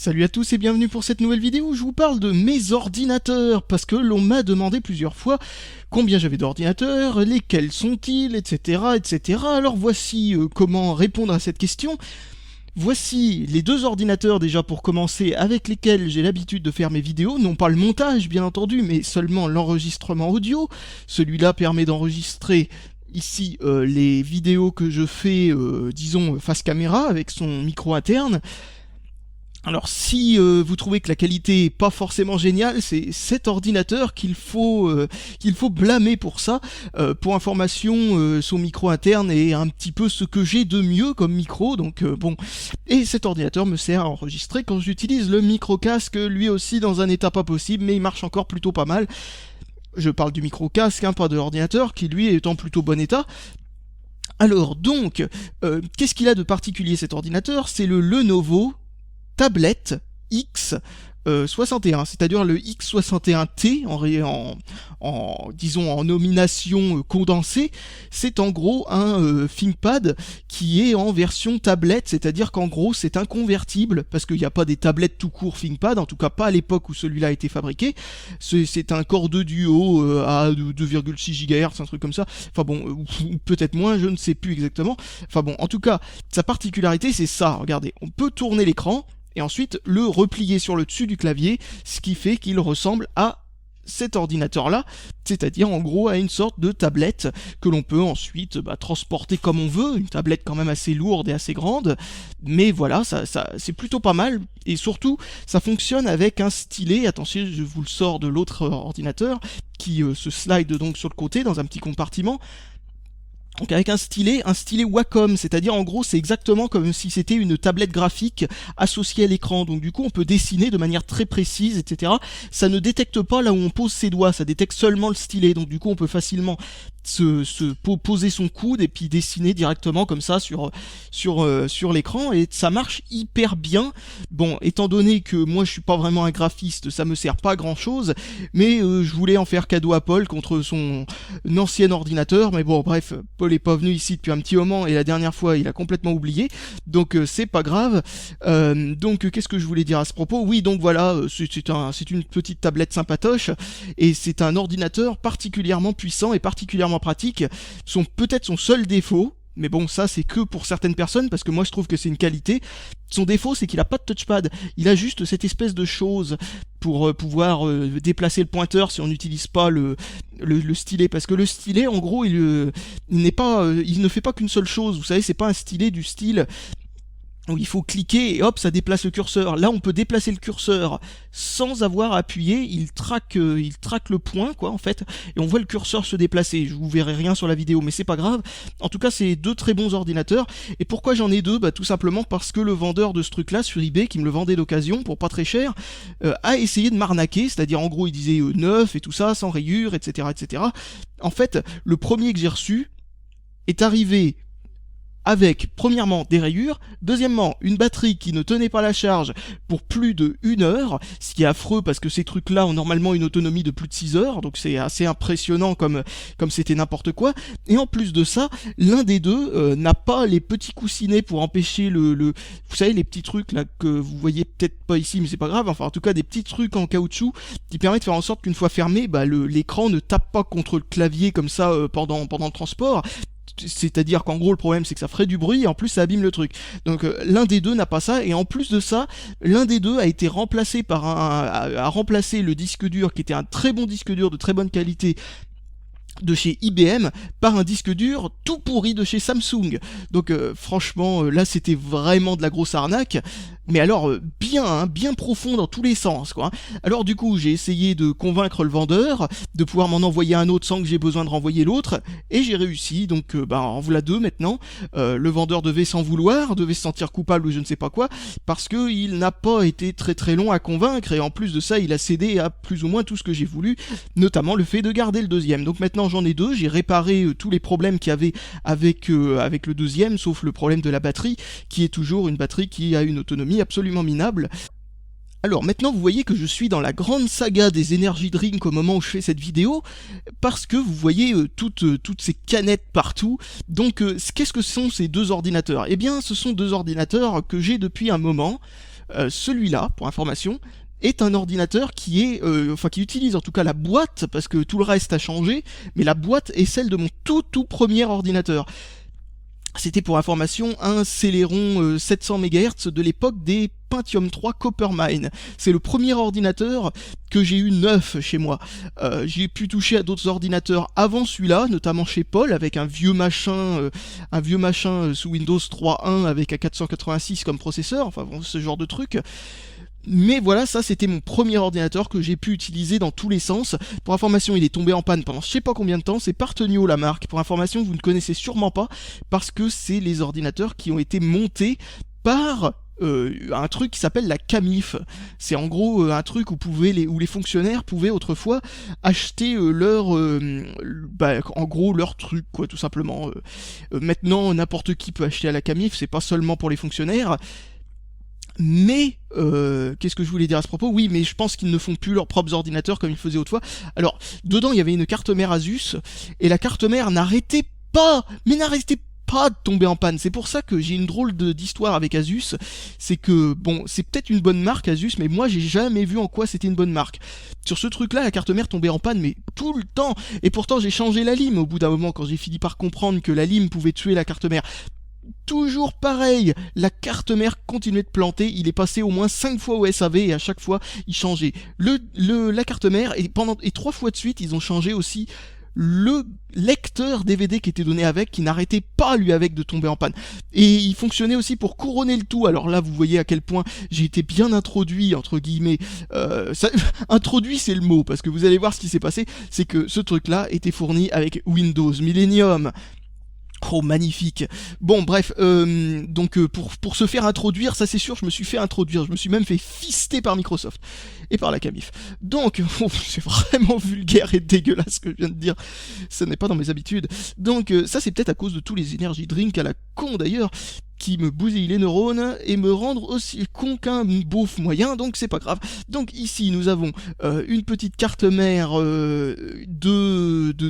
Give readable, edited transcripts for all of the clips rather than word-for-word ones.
Salut à tous et bienvenue pour cette nouvelle vidéo où je vous parle de mes ordinateurs, parce que l'on m'a demandé plusieurs fois combien j'avais d'ordinateurs, lesquels sont-ils, etc. etc. Alors voici comment répondre à cette question. Voici les deux ordinateurs déjà pour commencer avec lesquels j'ai l'habitude de faire mes vidéos, non pas le montage bien entendu, mais seulement l'enregistrement audio. Celui-là permet d'enregistrer ici les vidéos que je fais, disons, face caméra avec son micro interne. Alors si vous trouvez que la qualité est pas forcément géniale, c'est cet ordinateur qu'il faut blâmer pour ça. Pour information, son micro interne est un petit peu ce que j'ai de mieux comme micro, donc bon. Et cet ordinateur me sert à enregistrer quand j'utilise le micro casque, lui aussi dans un état pas possible, mais il marche encore plutôt pas mal. Je parle du micro casque, pas de l'ordinateur, qui lui est en plutôt bon état. Alors donc, qu'est-ce qu'il a de particulier cet ordinateur? C'est le Lenovo tablette X61, c'est-à-dire le X61T disons en nomination condensée. C'est en gros un ThinkPad qui est en version tablette, c'est-à-dire qu'en gros c'est un convertible, parce qu'il n'y a pas des tablettes tout court ThinkPad, en tout cas pas à l'époque où celui-là a été fabriqué. C'est un Core 2 Duo à 2,6 GHz, un truc comme ça, enfin bon, ou peut-être moins, je ne sais plus exactement. Enfin bon, en tout cas, sa particularité c'est ça, regardez, on peut tourner l'écran, et ensuite le replier sur le dessus du clavier, ce qui fait qu'il ressemble à cet ordinateur-là, c'est-à-dire en gros à une sorte de tablette que l'on peut ensuite transporter comme on veut, une tablette quand même assez lourde et assez grande, mais voilà, ça c'est plutôt pas mal, et surtout ça fonctionne avec un stylet. Attention, je vous le sors de l'autre ordinateur, qui se slide donc sur le côté dans un petit compartiment. Donc avec un stylet Wacom, c'est-à-dire en gros c'est exactement comme si c'était une tablette graphique associée à l'écran, donc du coup on peut dessiner de manière très précise, etc. Ça ne détecte pas là où on pose ses doigts, ça détecte seulement le stylet, donc du coup on peut facilement poser son coude et puis dessiner directement comme ça sur l'écran, et ça marche hyper bien. Bon, étant donné que moi je suis pas vraiment un graphiste, ça me sert pas à grand chose, mais je voulais en faire cadeau à Paul contre son ancien ordinateur, mais bon bref, Paul est pas venu ici depuis un petit moment et la dernière fois il a complètement oublié, donc c'est pas grave. Donc qu'est-ce que je voulais dire à ce propos? Oui, donc voilà, c'est une petite tablette sympatoche, et c'est un ordinateur particulièrement puissant et particulièrement pratique. Peut-être son seul défaut, mais bon, ça c'est que pour certaines personnes, parce que moi je trouve que c'est une qualité. Son défaut, c'est qu'il a pas de touchpad, il a juste cette espèce de chose pour pouvoir déplacer le pointeur si on n'utilise pas le stylet, parce que le stylet en gros il ne fait pas qu'une seule chose, vous savez, c'est pas un stylet du style où il faut cliquer et hop ça déplace le curseur. Là on peut déplacer le curseur sans avoir appuyé, il traque le point quoi en fait, et on voit le curseur se déplacer. Je vous verrai rien sur la vidéo mais c'est pas grave. En tout cas c'est deux très bons ordinateurs. Et pourquoi j'en ai deux? Tout simplement parce que le vendeur de ce truc là sur eBay, qui me le vendait d'occasion pour pas très cher, a essayé de m'arnaquer, c'est-à-dire en gros il disait neuf et tout ça, sans rayures, etc. etc. En fait le premier que j'ai reçu est arrivé avec, premièrement, des rayures, deuxièmement, une batterie qui ne tenait pas la charge pour plus de 1 heure, ce qui est affreux parce que ces trucs-là ont normalement une autonomie de plus de 6 heures, donc c'est assez impressionnant comme c'était n'importe quoi. Et en plus de ça, l'un des deux n'a pas les petits coussinets pour empêcher vous savez, les petits trucs là que vous voyez peut-être pas ici, mais c'est pas grave, enfin en tout cas des petits trucs en caoutchouc qui permettent de faire en sorte qu'une fois fermé, l'écran ne tape pas contre le clavier comme ça pendant le transport. C'est-à-dire qu'en gros le problème c'est que ça ferait du bruit et en plus ça abîme le truc. Donc l'un des deux n'a pas ça, et en plus de ça, l'un des deux a été remplacé a remplacé le disque dur qui était un très bon disque dur de très bonne qualité de chez IBM par un disque dur tout pourri de chez Samsung. Donc franchement là c'était vraiment de la grosse arnaque, mais alors bien profond dans tous les sens quoi. Alors du coup j'ai essayé de convaincre le vendeur de pouvoir m'en envoyer un autre sans que j'ai besoin de renvoyer l'autre, et j'ai réussi. Donc en voilà deux maintenant. Le vendeur devait s'en vouloir, devait se sentir coupable ou je ne sais pas quoi, parce que il n'a pas été très très long à convaincre, et en plus de ça il a cédé à plus ou moins tout ce que j'ai voulu, notamment le fait de garder le deuxième. Donc maintenant j'en ai deux, j'ai réparé tous les problèmes qu'il y avait avec le deuxième, sauf le problème de la batterie, qui est toujours une batterie qui a une autonomie absolument minable. Alors maintenant vous voyez que je suis dans la grande saga des energy drinks au moment où je fais cette vidéo, parce que vous voyez toutes ces canettes partout. Donc qu'est-ce que sont ces deux ordinateurs? Eh bien ce sont deux ordinateurs que j'ai depuis un moment. Celui-là, pour information, est un ordinateur qui utilise en tout cas la boîte, parce que tout le reste a changé, mais la boîte est celle de mon tout premier ordinateur. C'était pour information un Celeron 700 MHz de l'époque des Pentium 3 Coppermine. C'est le premier ordinateur que j'ai eu neuf chez moi. J'ai pu toucher à d'autres ordinateurs avant celui-là, notamment chez Paul, avec un vieux machin sous Windows 3.1 avec un 486 comme processeur, enfin bon, ce genre de truc. Mais voilà, ça c'était mon premier ordinateur que j'ai pu utiliser dans tous les sens. Pour information, il est tombé en panne pendant je sais pas combien de temps, c'est Partenio la marque. Pour information, vous ne connaissez sûrement pas, parce que c'est les ordinateurs qui ont été montés par un truc qui s'appelle la Camif. C'est en gros un truc où les fonctionnaires pouvaient autrefois acheter en gros leur truc, quoi, tout simplement. Maintenant, n'importe qui peut acheter à la Camif, c'est pas seulement pour les fonctionnaires. Mais, qu'est-ce que je voulais dire à ce propos? Oui, mais je pense qu'ils ne font plus leurs propres ordinateurs comme ils faisaient autrefois. Alors, dedans, il y avait une carte mère Asus, et la carte mère n'arrêtait pas de tomber en panne. C'est pour ça que j'ai une drôle d'histoire avec Asus. C'est que, bon, c'est peut-être une bonne marque Asus, mais moi, j'ai jamais vu en quoi c'était une bonne marque. Sur ce truc-là, la carte mère tombait en panne, mais tout le temps. Et pourtant, j'ai changé la lime au bout d'un moment, quand j'ai fini par comprendre que la lime pouvait tuer la carte mère. Toujours pareil, la carte mère continuait de planter, il est passé au moins 5 fois au SAV et à chaque fois il changeait la carte mère et 3 fois de suite ils ont changé aussi le lecteur DVD qui était donné avec, qui n'arrêtait pas lui avec de tomber en panne. Et il fonctionnait aussi pour couronner le tout. Alors là vous voyez à quel point j'ai été bien introduit entre guillemets. Introduit c'est le mot, parce que vous allez voir ce qui s'est passé, c'est que ce truc là était fourni avec Windows Millennium. Oh magnifique. Bon bref, pour se faire introduire, ça c'est sûr, je me suis fait introduire, je me suis même fait fister par Microsoft et par la Camif. Donc, c'est vraiment vulgaire et dégueulasse ce que je viens de dire, ce n'est pas dans mes habitudes. Donc ça c'est peut-être à cause de tous les energy drinks à la con d'ailleurs, qui me bousillent les neurones et me rendre aussi con qu'un beauf moyen, donc c'est pas grave. Donc ici nous avons une petite carte mère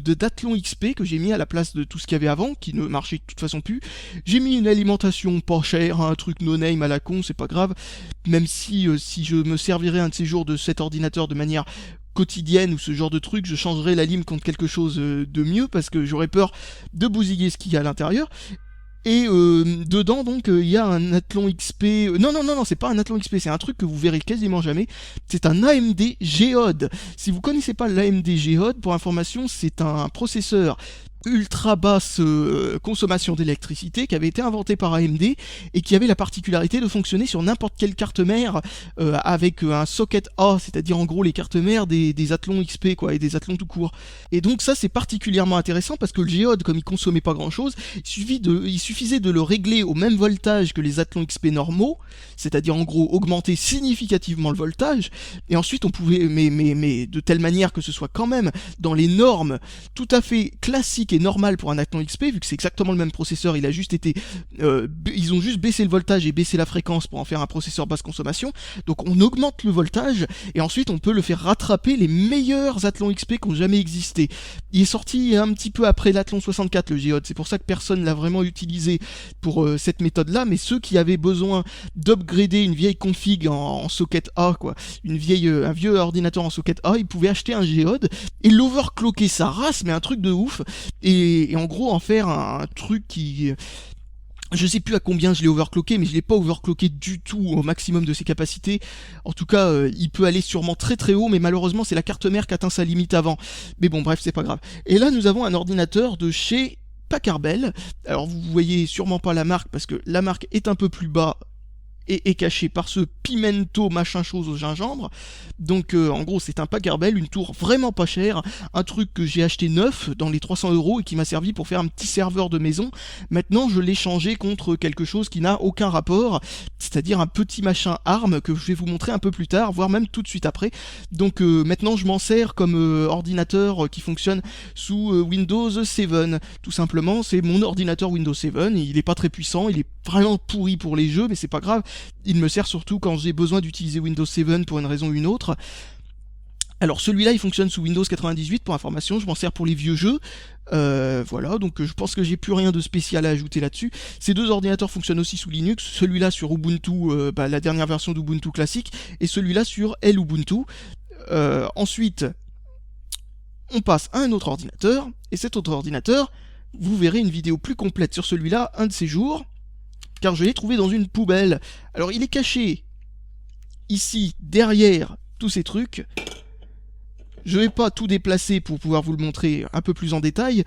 d'Athlon XP que j'ai mis à la place de tout ce qu'il y avait avant, qui ne marchait de toute façon plus. J'ai mis une alimentation pas chère, un truc no-name à la con, c'est pas grave, même si je me servirais un de ces jours de cet ordinateur de manière quotidienne ou ce genre de truc, je changerais la lime contre quelque chose de mieux, parce que j'aurais peur de bousiller ce qu'il y a à l'intérieur. Et dedans donc il y a un Athlon XP. Non, c'est pas un Athlon XP, c'est un truc que vous verrez quasiment jamais. C'est un AMD Geode. Si vous connaissez pas l'AMD Geode, pour information, c'est un processeur ultra basse consommation d'électricité qui avait été inventé par AMD et qui avait la particularité de fonctionner sur n'importe quelle carte mère avec un socket A, c'est-à-dire en gros les cartes mères des Athlon XP quoi, et des Athlon tout court. Et donc ça c'est particulièrement intéressant parce que le Geode, comme il consommait pas grand chose, il suffisait de le régler au même voltage que les Athlon XP normaux, c'est-à-dire en gros augmenter significativement le voltage, et ensuite on pouvait, mais de telle manière que ce soit quand même dans les normes tout à fait classiques et normal pour un Athlon XP, vu que c'est exactement le même processeur, il a juste été ils ont juste baissé le voltage et baissé la fréquence pour en faire un processeur basse consommation. Donc on augmente le voltage et ensuite on peut le faire rattraper les meilleurs Athlon XP qui ont jamais existé. Il est sorti un petit peu après l'Athlon 64 le Geode, c'est pour ça que personne l'a vraiment utilisé pour cette méthode là, mais ceux qui avaient besoin d'upgrader une vieille config en socket A quoi, un vieux ordinateur en socket A, ils pouvaient acheter un Geode et l'overclocker sa race, mais un truc de ouf. Et en gros en faire un truc qui... Je sais plus à combien je l'ai overclocké, mais je l'ai pas overclocké du tout au maximum de ses capacités. En tout cas, il peut aller sûrement très très haut, mais malheureusement c'est la carte mère qui atteint sa limite avant. Mais bon bref, c'est pas grave. Et là nous avons un ordinateur de chez Packard Bell. Alors vous voyez sûrement pas la marque, parce que la marque est un peu plus bas et est caché par ce pimento machin chose au gingembre. Donc en gros c'est un Packard Bell, une tour vraiment pas chère, un truc que j'ai acheté neuf dans les 300 € et qui m'a servi pour faire un petit serveur de maison. Maintenant je l'ai changé contre quelque chose qui n'a aucun rapport, c'est-à-dire un petit machin ARM que je vais vous montrer un peu plus tard, voire même tout de suite après. Donc maintenant je m'en sers comme ordinateur qui fonctionne sous Windows 7, tout simplement. C'est mon ordinateur Windows 7, il est pas très puissant, il est vraiment pourri pour les jeux, mais c'est pas grave, il me sert surtout quand j'ai besoin d'utiliser Windows 7 pour une raison ou une autre. Alors celui-là il fonctionne sous Windows 98 pour information, je m'en sers pour les vieux jeux. Voilà, donc je pense que j'ai plus rien de spécial à ajouter là-dessus. Ces deux ordinateurs fonctionnent aussi sous Linux, celui-là sur Ubuntu, la dernière version d'Ubuntu classique, et celui-là sur Lubuntu. Ensuite, on passe à un autre ordinateur, et cet autre ordinateur, vous verrez une vidéo plus complète sur celui-là un de ces jours, car je l'ai trouvé dans une poubelle. Alors il est caché ici, derrière tous ces trucs. Je vais pas tout déplacer pour pouvoir vous le montrer un peu plus en détail,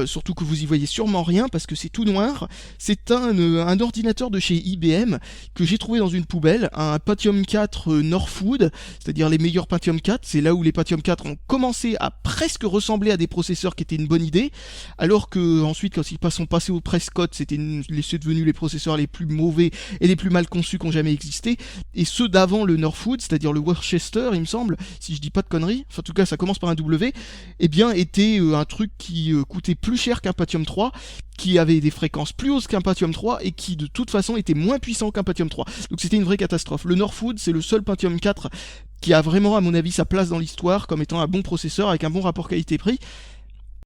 surtout que vous y voyez sûrement rien parce que c'est tout noir. C'est un ordinateur de chez IBM que j'ai trouvé dans une poubelle, un Pentium 4 Northwood, c'est-à-dire les meilleurs Pentium 4. C'est là où les Pentium 4 ont commencé à presque ressembler à des processeurs qui étaient une bonne idée, alors que ensuite quand ils sont passés au Prescott, c'est devenu les processeurs les plus mauvais et les plus mal conçus qui ont jamais existé. Et ceux d'avant le Northwood, c'est-à-dire le Worcester, il me semble, si je dis pas de conneries, enfin, en tout cas ça commence par un W, eh bien était un truc qui coûtait plus cher qu'un Pentium 3, qui avait des fréquences plus hautes qu'un Pentium 3 et qui de toute façon était moins puissant qu'un Pentium 3. Donc c'était une vraie catastrophe. Le Northwood, c'est le seul Pentium 4 qui a vraiment à mon avis sa place dans l'histoire comme étant un bon processeur avec un bon rapport qualité-prix.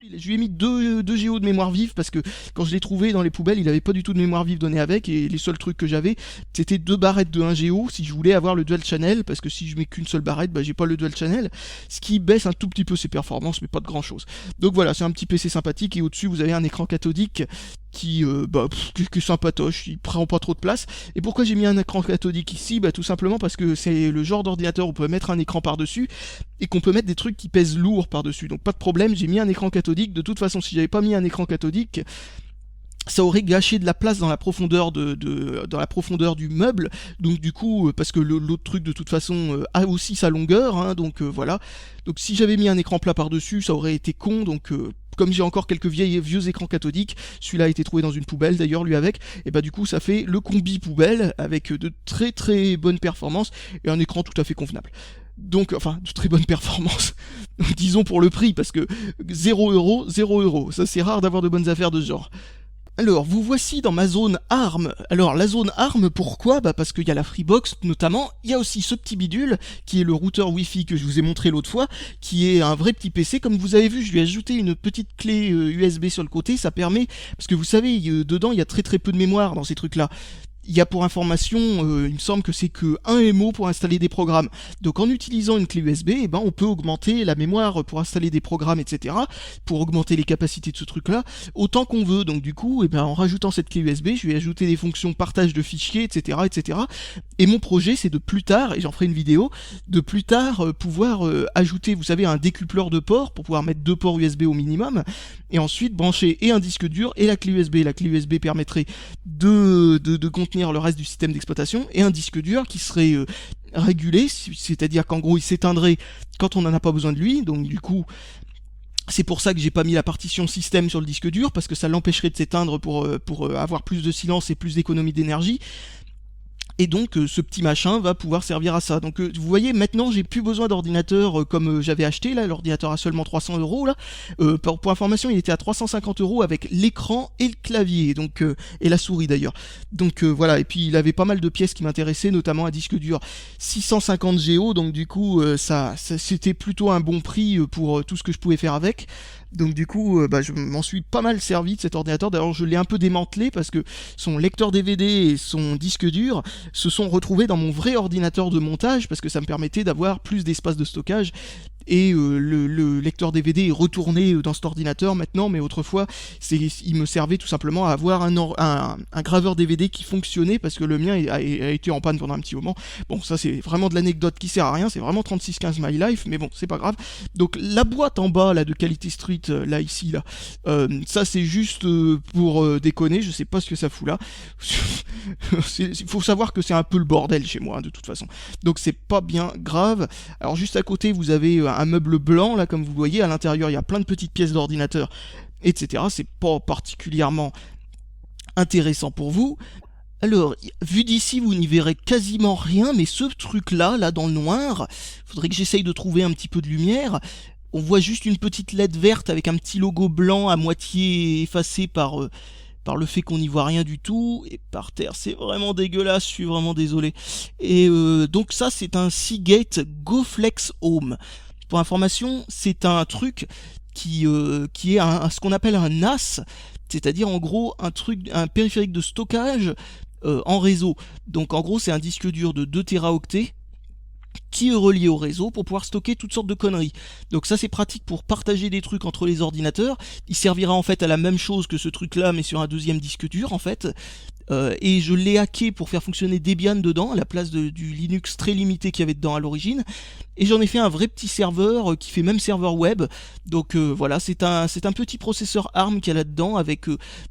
Je lui ai mis 2 Go de mémoire vive parce que quand je l'ai trouvé dans les poubelles, il avait pas du tout de mémoire vive donnée avec, et les seuls trucs que j'avais, c'était 2 barrettes de 1 Go si je voulais avoir le dual channel, parce que si je mets qu'une seule barrette, bah j'ai pas le dual channel, ce qui baisse un tout petit peu ses performances, mais pas de grand chose. Donc voilà, c'est un petit PC sympathique, et au-dessus vous avez un écran cathodique qui est sympatoche, il prend pas trop de place. Et pourquoi j'ai mis un écran cathodique ici? Bah tout simplement parce que c'est le genre d'ordinateur où on peut mettre un écran par-dessus et qu'on peut mettre des trucs qui pèsent lourd par-dessus. Donc pas de problème, j'ai mis un écran cathodique. De toute façon, si j'avais pas mis un écran cathodique, ça aurait gâché de la place dans la profondeur dans la profondeur du meuble. Donc du coup, parce que l'autre truc de toute façon a aussi sa longueur, hein, donc voilà. Donc si j'avais mis un écran plat par-dessus, ça aurait été con, donc comme j'ai encore quelques vieux écrans cathodiques, celui-là a été trouvé dans une poubelle d'ailleurs lui avec, et bah du coup ça fait le combi poubelle avec de très très bonnes performances et un écran tout à fait convenable. Donc, enfin, de très bonne performance, disons pour le prix, parce que 0 €, ça c'est rare d'avoir de bonnes affaires de ce genre. Alors, vous voici dans ma zone ARM. Alors, la zone ARM, pourquoi? Bah parce qu'il y a la Freebox, notamment. Il y a aussi ce petit bidule, qui est le routeur Wi-Fi que je vous ai montré l'autre fois, qui est un vrai petit PC. Comme vous avez vu, je lui ai ajouté une petite clé USB sur le côté. Ça permet, parce que vous savez, dedans, il y a très très peu de mémoire dans ces trucs-là. Il y a pour information, il me semble que c'est que 1 MO pour installer des programmes. Donc en utilisant une clé USB, eh ben, on peut augmenter la mémoire pour installer des programmes, etc. Pour augmenter les capacités de ce truc-là, autant qu'on veut. Donc du coup, eh ben, en rajoutant cette clé USB, je vais ajouter des fonctions partage de fichiers, etc. etc. Et mon projet, c'est de plus tard, et j'en ferai une vidéo, de plus tard pouvoir ajouter, vous savez, un décupleur de ports, pour pouvoir mettre 2 ports USB au minimum, et ensuite brancher et un disque dur et la clé USB. La clé USB permettrait de contenir le reste du système d'exploitation, et un disque dur qui serait régulé, c'est-à-dire qu'en gros il s'éteindrait quand on n'en a pas besoin de lui. Donc du coup c'est pour ça que j'ai pas mis la partition système sur le disque dur, parce que ça l'empêcherait de s'éteindre pour avoir plus de silence et plus d'économie d'énergie. Et donc ce petit machin va pouvoir servir à ça. Donc vous voyez, maintenant j'ai plus besoin d'ordinateur comme j'avais acheté là. L'ordinateur a seulement 300 € là. Pour information, il était à 350 € avec l'écran et le clavier, donc et la souris d'ailleurs. Donc voilà. Et puis il avait pas mal de pièces qui m'intéressaient, notamment un disque dur 650 Go. Donc du coup ça c'était plutôt un bon prix pour tout ce que je pouvais faire avec. Donc du coup, je m'en suis pas mal servi de cet ordinateur. D'ailleurs, je l'ai un peu démantelé parce que son lecteur DVD et son disque dur se sont retrouvés dans mon vrai ordinateur de montage, parce que ça me permettait d'avoir plus d'espace de stockage. Et le lecteur DVD est retourné dans cet ordinateur maintenant, mais autrefois il me servait tout simplement à avoir un graveur DVD qui fonctionnait, parce que le mien a été en panne pendant un petit moment. Bon, ça c'est vraiment de l'anecdote qui sert à rien, c'est vraiment 3615 My Life, mais bon, c'est pas grave. Donc la boîte en bas là de Quality Street, là ici là, ça c'est juste pour déconner, je sais pas ce que ça fout là. Il faut savoir que c'est un peu le bordel chez moi, hein, de toute façon. Donc c'est pas bien grave. Alors juste à côté vous avez un meuble blanc là, comme vous voyez, à l'intérieur il y a plein de petites pièces d'ordinateur, etc. C'est pas particulièrement intéressant pour vous. Alors, vu d'ici, vous n'y verrez quasiment rien, mais ce truc-là, là, dans le noir, faudrait que j'essaye de trouver un petit peu de lumière. On voit juste une petite LED verte avec un petit logo blanc à moitié effacé par le fait qu'on n'y voit rien du tout, et par terre c'est vraiment dégueulasse, je suis vraiment désolé. Et donc ça c'est un Seagate GoFlex Home. Pour information, c'est un truc qui est ce qu'on appelle un NAS, c'est-à-dire en gros un périphérique de stockage en réseau. Donc en gros c'est un disque dur de 2 téraoctets qui est relié au réseau pour pouvoir stocker toutes sortes de conneries. Donc ça c'est pratique pour partager des trucs entre les ordinateurs. Il servira en fait à la même chose que ce truc là mais sur un deuxième disque dur en fait. Et je l'ai hacké pour faire fonctionner Debian dedans, à la place du Linux très limité qu'il y avait dedans à l'origine. Et j'en ai fait un vrai petit serveur qui fait même serveur web. Donc voilà, c'est un petit processeur ARM qu'il y a là-dedans avec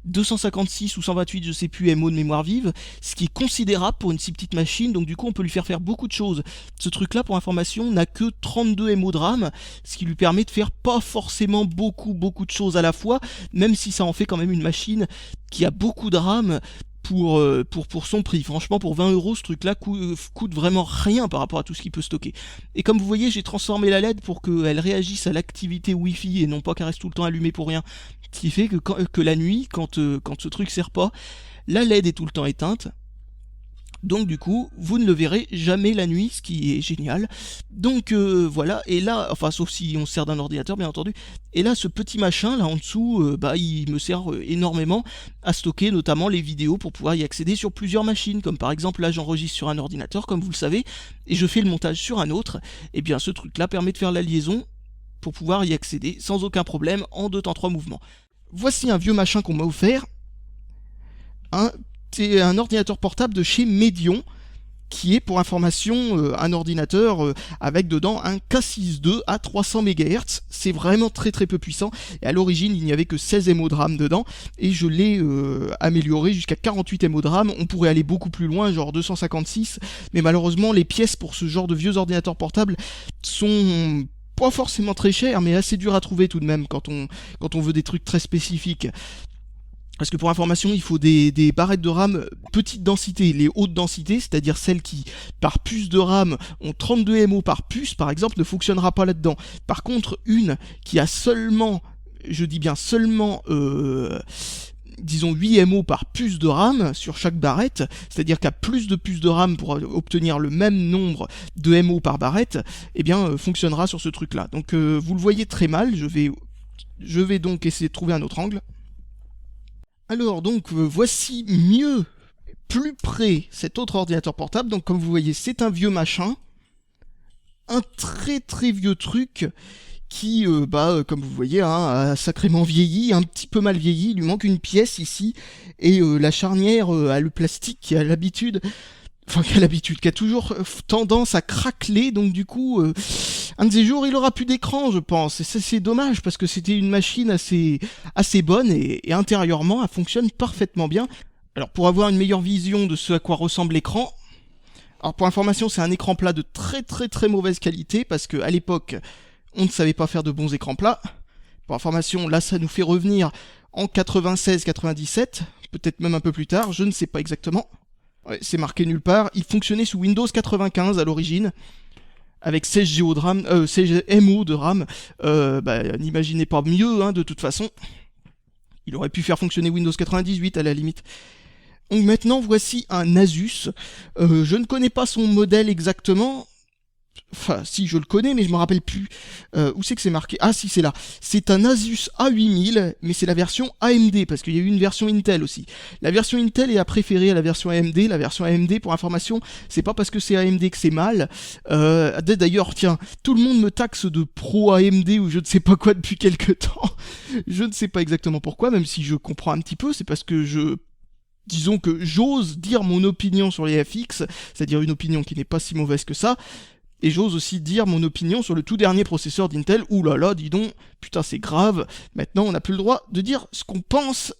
256 ou 128, je sais plus, MO de mémoire vive, ce qui est considérable pour une si petite machine. Donc du coup, on peut lui faire beaucoup de choses. Ce truc-là, pour information, n'a que 32 MO de RAM, ce qui lui permet de faire pas forcément beaucoup de choses à la fois, même si ça en fait quand même une machine qui a beaucoup de RAM. Pour son prix. Franchement, pour 20 €, ce truc-là coûte vraiment rien par rapport à tout ce qu'il peut stocker. Et comme vous voyez, j'ai transformé la LED pour qu'elle réagisse à l'activité Wi-Fi et non pas qu'elle reste tout le temps allumée pour rien. Ce qui fait que la nuit, quand ce truc sert pas, la LED est tout le temps éteinte. Donc du coup, vous ne le verrez jamais la nuit, ce qui est génial. Donc voilà, et là, enfin sauf si on se sert d'un ordinateur bien entendu, et là ce petit machin là en dessous, il me sert énormément à stocker notamment les vidéos pour pouvoir y accéder sur plusieurs machines, comme par exemple là j'enregistre sur un ordinateur comme vous le savez, et je fais le montage sur un autre, et bien ce truc là permet de faire la liaison pour pouvoir y accéder sans aucun problème en 2 temps 3 mouvements. Voici un vieux machin qu'on m'a offert, c'est un ordinateur portable de chez Medion, qui est pour information un ordinateur avec dedans un K6 II à 300 MHz. C'est vraiment très peu puissant, et à l'origine il n'y avait que 16 MO de RAM dedans, et je l'ai amélioré jusqu'à 48 MO de RAM. On pourrait aller beaucoup plus loin, genre 256, mais malheureusement les pièces pour ce genre de vieux ordinateurs portables sont pas forcément très chères, mais assez dures à trouver tout de même quand on veut des trucs très spécifiques. Parce que pour information, il faut des barrettes de RAM petite densité. Les hautes densités, c'est-à-dire celles qui, par puce de RAM, ont 32 MO par puce, par exemple, ne fonctionnera pas là-dedans. Par contre, une qui a seulement, je dis bien seulement, disons 8 MO par puce de RAM sur chaque barrette, c'est-à-dire qu'à plus de puces de RAM pour obtenir le même nombre de MO par barrette, eh bien, fonctionnera sur ce truc-là. Donc, vous le voyez très mal. Je vais donc essayer de trouver un autre angle. Alors donc voici mieux, plus près, cet autre ordinateur portable. Donc comme vous voyez, c'est un vieux machin, un très vieux truc qui, comme vous voyez, a sacrément vieilli, un petit peu mal vieilli. Il lui manque une pièce ici, et la charnière a le plastique qui a l'habitude, qui a toujours tendance à craqueler, donc du coup, un de ces jours, il aura plus d'écran, je pense. Et ça, c'est dommage, parce que c'était une machine assez bonne, et intérieurement, elle fonctionne parfaitement bien. Alors, pour avoir une meilleure vision de ce à quoi ressemble l'écran, alors pour information, c'est un écran plat de très mauvaise qualité, parce que à l'époque, on ne savait pas faire de bons écrans plats. Pour information, là, ça nous fait revenir en 96-97, peut-être même un peu plus tard, je ne sais pas exactement. Ouais, c'est marqué nulle part. Il fonctionnait sous Windows 95 à l'origine, avec 16 MO de RAM. N'imaginez pas mieux, de toute façon. Il aurait pu faire fonctionner Windows 98 à la limite. Donc maintenant, voici un Asus. Je ne connais pas son modèle exactement. Enfin, si, je le connais, mais je me rappelle plus. Où c'est que c'est marqué? Ah, si, c'est là. C'est un Asus A8000, mais c'est la version AMD, parce qu'il y a eu une version Intel aussi. La version Intel est à préférer à la version AMD. La version AMD, pour information, c'est pas parce que c'est AMD que c'est mal. D'ailleurs, tiens, tout le monde me taxe de pro AMD ou je ne sais pas quoi depuis quelques temps. Je ne sais pas exactement pourquoi, même si je comprends un petit peu. C'est parce que disons que j'ose dire mon opinion sur les FX, c'est-à-dire une opinion qui n'est pas si mauvaise que ça. Et j'ose aussi dire mon opinion sur le tout dernier processeur d'Intel. Ouh là là, dis donc, putain c'est grave. Maintenant on n'a plus le droit de dire ce qu'on pense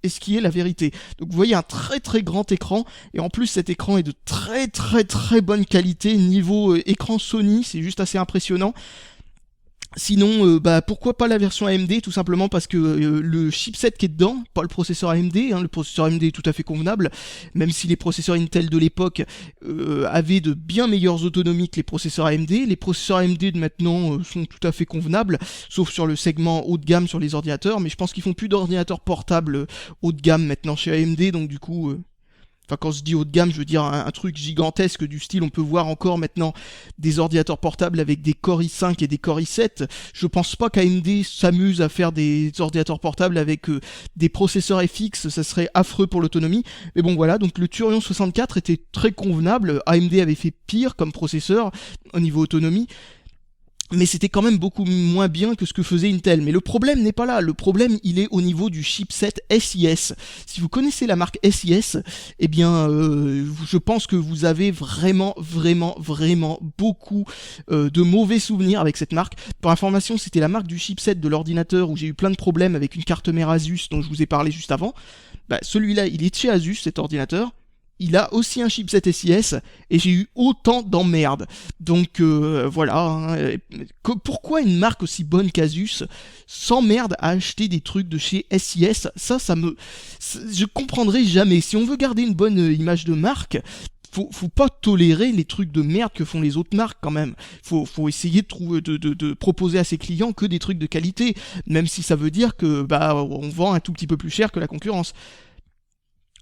et ce qui est la vérité. Donc vous voyez un très grand écran. Et en plus cet écran est de très bonne qualité. Niveau écran Sony, c'est juste assez impressionnant. Sinon, pourquoi pas la version AMD? Tout simplement parce que le chipset qui est dedans, pas le processeur AMD, le processeur AMD est tout à fait convenable, même si les processeurs Intel de l'époque avaient de bien meilleures autonomies que les processeurs AMD. Les processeurs AMD de maintenant sont tout à fait convenables, sauf sur le segment haut de gamme sur les ordinateurs, mais je pense qu'ils font plus d'ordinateurs portables haut de gamme maintenant chez AMD, donc du coup... enfin quand je dis haut de gamme, je veux dire un truc gigantesque du style, on peut voir encore maintenant des ordinateurs portables avec des Core i5 et des Core i7. Je pense pas qu'AMD s'amuse à faire des ordinateurs portables avec des processeurs FX, ça serait affreux pour l'autonomie. Mais bon voilà, donc le Thurion 64 était très convenable, AMD avait fait pire comme processeur au niveau autonomie, mais c'était quand même beaucoup moins bien que ce que faisait Intel. Mais le problème n'est pas là, le problème il est au niveau du chipset SIS. Si vous connaissez la marque SIS, eh bien je pense que vous avez vraiment beaucoup de mauvais souvenirs avec cette marque. Pour information, c'était la marque du chipset de l'ordinateur où j'ai eu plein de problèmes avec une carte mère Asus dont je vous ai parlé juste avant. Bah, celui-là, il est de chez Asus, cet ordinateur. Il a aussi un chipset SIS et j'ai eu autant d'emmerdes. Donc voilà. Hein. Pourquoi une marque aussi bonne qu'Asus s'emmerde à acheter des trucs de chez SIS? Je comprendrai jamais. Si on veut garder une bonne image de marque, faut pas tolérer les trucs de merde que font les autres marques quand même. Faut essayer de proposer à ses clients que des trucs de qualité, même si ça veut dire que on vend un tout petit peu plus cher que la concurrence.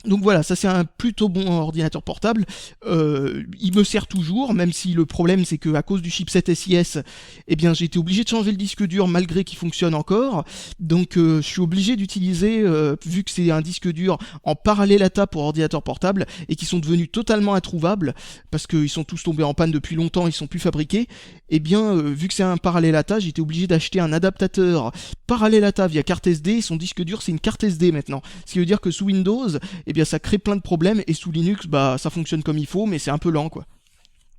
Donc voilà, ça c'est un plutôt bon ordinateur portable, il me sert toujours, même si le problème c'est que à cause du chipset SIS, eh bien j'ai été obligé de changer le disque dur malgré qu'il fonctionne encore, donc je suis obligé d'utiliser, vu que c'est un disque dur en parallèle ATA pour ordinateur portable, et qui sont devenus totalement introuvables, parce qu'ils sont tous tombés en panne depuis longtemps, ils sont plus fabriqués, eh bien vu que c'est un parallèle ATA, j'ai été obligé d'acheter un adaptateur parallèle ATA via carte SD, et son disque dur c'est une carte SD maintenant, ce qui veut dire que sous Windows, eh bien ça crée plein de problèmes, et sous Linux, ça fonctionne comme il faut, mais c'est un peu lent, quoi.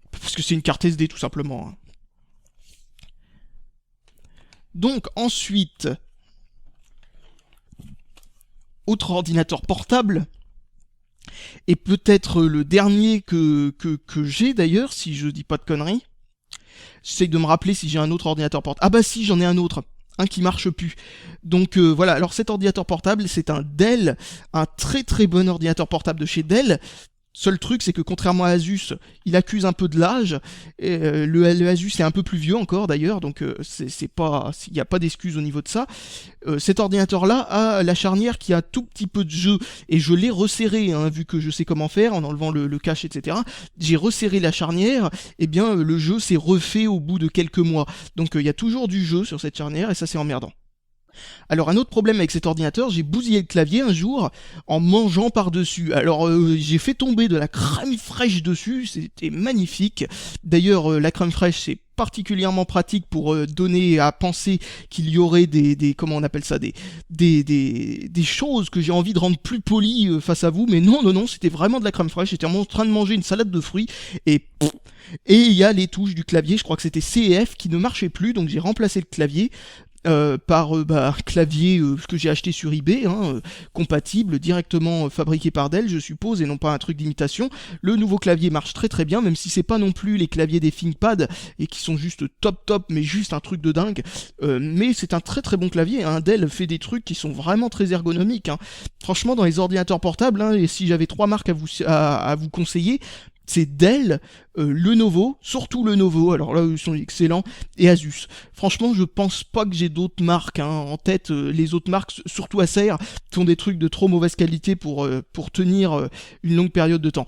Parce que c'est une carte SD, tout simplement. Hein. Donc, ensuite, autre ordinateur portable, et peut-être le dernier que j'ai d'ailleurs, si je dis pas de conneries. J'essaye de me rappeler si j'ai un autre ordinateur portable. Ah bah si, j'en ai un autre. Un qui marche plus. Donc voilà, alors cet ordinateur portable, c'est un Dell, un très bon ordinateur portable de chez Dell. Seul truc, c'est que contrairement à Asus, il accuse un peu de l'âge. Le Asus est un peu plus vieux encore d'ailleurs, donc c'est pas, il n'y a pas d'excuse au niveau de ça. Cet ordinateur-là a la charnière qui a un tout petit peu de jeu, et je l'ai resserré, hein, vu que je sais comment faire, en enlevant le cache, etc. J'ai resserré la charnière, et bien le jeu s'est refait au bout de quelques mois. Donc il y a toujours du jeu sur cette charnière, et ça c'est emmerdant. Alors un autre problème avec cet ordinateur, j'ai bousillé le clavier un jour en mangeant par-dessus. Alors j'ai fait tomber de la crème fraîche dessus, c'était magnifique. D'ailleurs la crème fraîche c'est particulièrement pratique pour donner à penser qu'il y aurait des comment on appelle ça, des choses que j'ai envie de rendre plus polies face à vous, mais non, c'était vraiment de la crème fraîche. J'étais en train de manger une salade de fruits et il y a les touches du clavier, je crois que c'était C et F qui ne marchaient plus, donc j'ai remplacé le clavier par un clavier que j'ai acheté sur eBay, hein, compatible, directement fabriqué par Dell, je suppose, et non pas un truc d'imitation. Le nouveau clavier marche très bien, même si c'est pas non plus les claviers des ThinkPad, et qui sont juste top, mais juste un truc de dingue. Mais c'est un très bon clavier, hein. Dell fait des trucs qui sont vraiment très ergonomiques. Hein. Franchement, dans les ordinateurs portables, hein, et si j'avais 3 marques à vous conseiller, c'est Dell, Lenovo, surtout Lenovo, alors là ils sont excellents, et Asus. Franchement, je pense pas que j'ai d'autres marques en tête. Les autres marques, surtout Acer, font des trucs de trop mauvaise qualité pour tenir une longue période de temps.